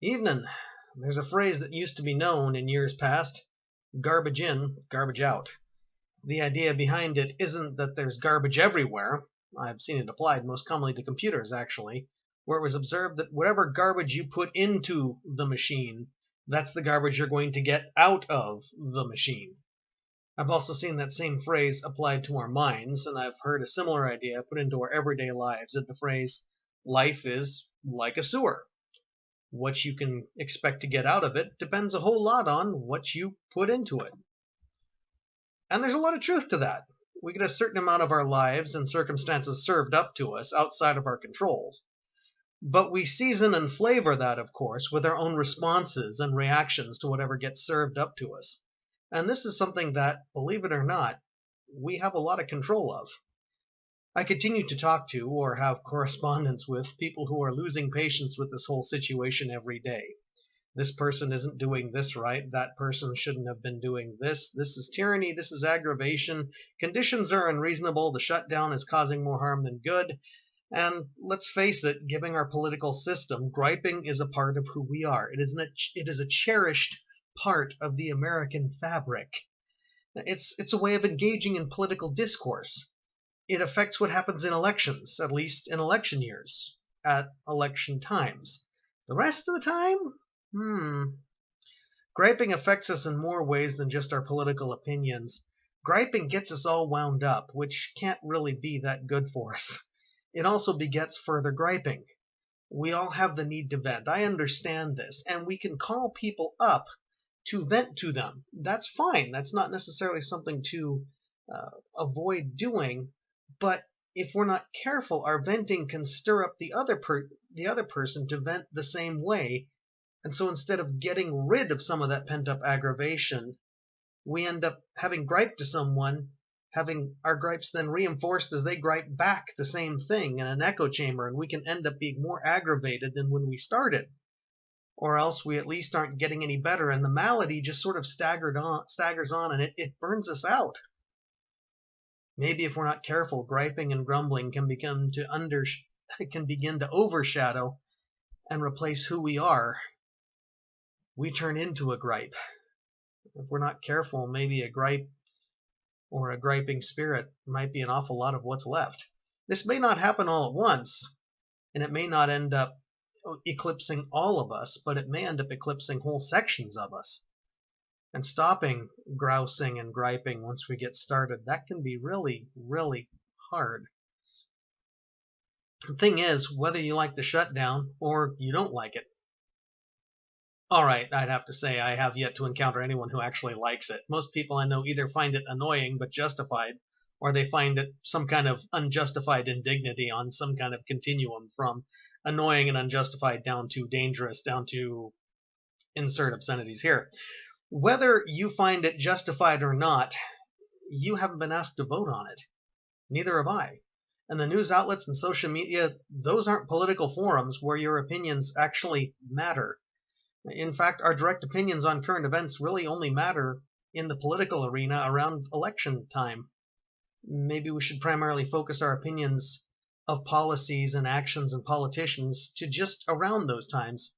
Evening. There's a phrase that used to be known in years past: garbage in, garbage out. The idea behind it isn't that there's garbage everywhere. I've seen it applied most commonly to computers, actually, where it was observed that whatever garbage you put into the machine, that's the garbage you're going to get out of the machine. I've also seen that same phrase applied to our minds, and I've heard a similar idea put into our everyday lives, that the phrase, life is like a sewer. What you can expect to get out of it depends a whole lot on what you put into it. And there's a lot of truth to that. We get a certain amount of our lives and circumstances served up to us outside of our controls. But we season and flavor that, of course, with our own responses and reactions to whatever gets served up to us. And this is something that, believe it or not, we have a lot of control of. I continue to talk to or have correspondence with people who are losing patience with this whole situation every day. This person isn't doing this right. That person shouldn't have been doing this. This is tyranny. This is aggravation. Conditions are unreasonable. The shutdown is causing more harm than good. And let's face it, given our political system, griping is a part of who we are. It is a cherished part of the American fabric. It's a way of engaging in political discourse. It affects what happens in elections, at least in election years, at election times. The rest of the time, griping affects us in more ways than just our political opinions. Griping gets us all wound up, which can't really be that good for us. It also begets further griping. We all have the need to vent. I understand this, and we can call people up to vent to them. That's fine. That's not necessarily something to avoid doing. But if we're not careful, our venting can stir up the other person to vent the same way. And so instead of getting rid of some of that pent-up aggravation, we end up having griped to someone, having our gripes then reinforced as they gripe back the same thing in an echo chamber, and we can end up being more aggravated than when we started. Or else we at least aren't getting any better, and the malady just sort of staggers on, and it burns us out. Maybe if we're not careful, griping and grumbling can begin to overshadow and replace who we are. We turn into a gripe. If we're not careful, maybe a gripe or a griping spirit might be an awful lot of what's left. This may not happen all at once, and it may not end up eclipsing all of us, but it may end up eclipsing whole sections of us. And stopping grousing and griping once we get started, that can be really, really hard. The thing is, whether you like the shutdown or you don't like it. All right, I'd have to say I have yet to encounter anyone who actually likes it. Most people I know either find it annoying but justified, or they find it some kind of unjustified indignity on some kind of continuum from annoying and unjustified down to dangerous, down to insert obscenities here. Whether you find it justified or not, you haven't been asked to vote on it. Neither have I. And the news outlets and social media, those aren't political forums where your opinions actually matter. In fact, our direct opinions on current events really only matter in the political arena around election time. Maybe we should primarily focus our opinions of policies and actions and politicians to just around those times,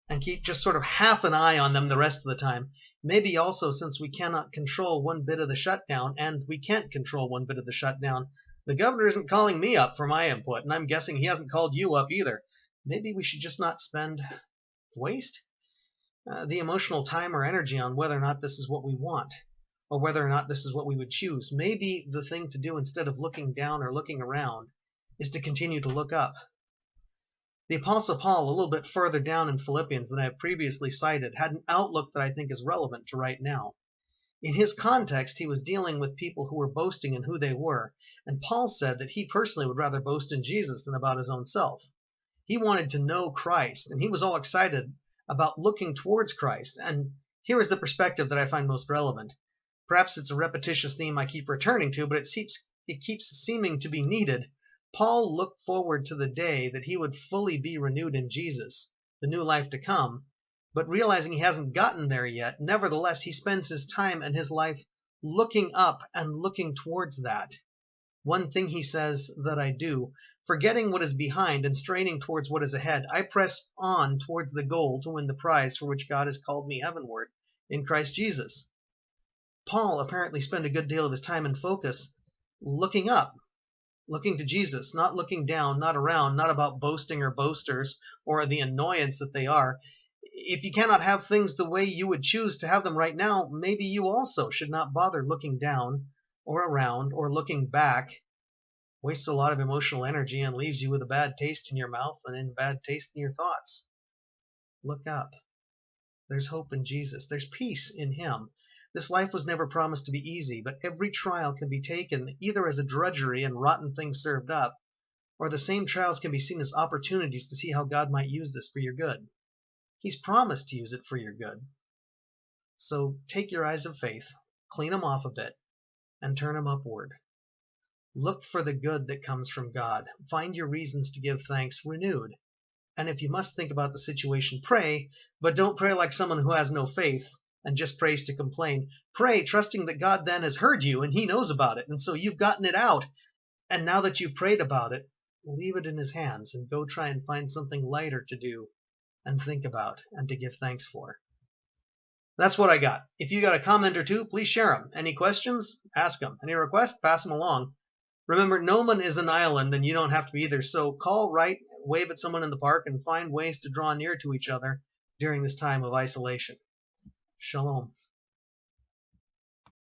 and keep just sort of half an eye on them the rest of the time. Maybe also, since we cannot control one bit of the shutdown, and we can't control one bit of the shutdown, the governor isn't calling me up for my input, and I'm guessing he hasn't called you up either. Maybe we should just not waste the emotional time or energy on whether or not this is what we want, or whether or not this is what we would choose. Maybe the thing to do, instead of looking down or looking around, is to continue to look up. The Apostle Paul, a little bit further down in Philippians than I have previously cited, had an outlook that I think is relevant to right now. In his context, he was dealing with people who were boasting in who they were, and Paul said that he personally would rather boast in Jesus than about his own self. He wanted to know Christ, and he was all excited about looking towards Christ. And here is the perspective that I find most relevant. Perhaps it's a repetitious theme I keep returning to, but it keeps seeming to be needed. Paul looked forward to the day that he would fully be renewed in Jesus, the new life to come, but realizing he hasn't gotten there yet, nevertheless, he spends his time and his life looking up and looking towards that. One thing, he says, that I do, Forgetting what is behind and straining towards what is ahead, I press on towards the goal to win the prize for which God has called me heavenward in Christ Jesus. Paul apparently spent a good deal of his time and focus looking up, looking to Jesus, not looking down, not around, not about boasting or boasters or the annoyance that they are. If you cannot have things the way you would choose to have them right now, maybe you also should not bother looking down or around or looking back. Wastes a lot of emotional energy and leaves you with a bad taste in your mouth and a bad taste in your thoughts. Look up. There's hope in Jesus. There's peace in Him. This life was never promised to be easy, but every trial can be taken either as a drudgery and rotten things served up, or the same trials can be seen as opportunities to see how God might use this for your good. He's promised to use it for your good. So take your eyes of faith, clean them off a bit, and turn them upward. Look for the good that comes from God. Find your reasons to give thanks renewed. And if you must think about the situation, pray, but don't pray like someone who has no faith and just prays to complain. Pray trusting that God then has heard you and He knows about it, and so you've gotten it out. And now that you've prayed about it, leave it in His hands and go try and find something lighter to do and think about and to give thanks for. That's what I got. If you got a comment or two, please share them. Any questions? Ask them. Any requests? Pass them along. Remember, no one is an island and you don't have to be either. So call, write, wave at someone in the park, and find ways to draw near to each other during this time of isolation. Shalom.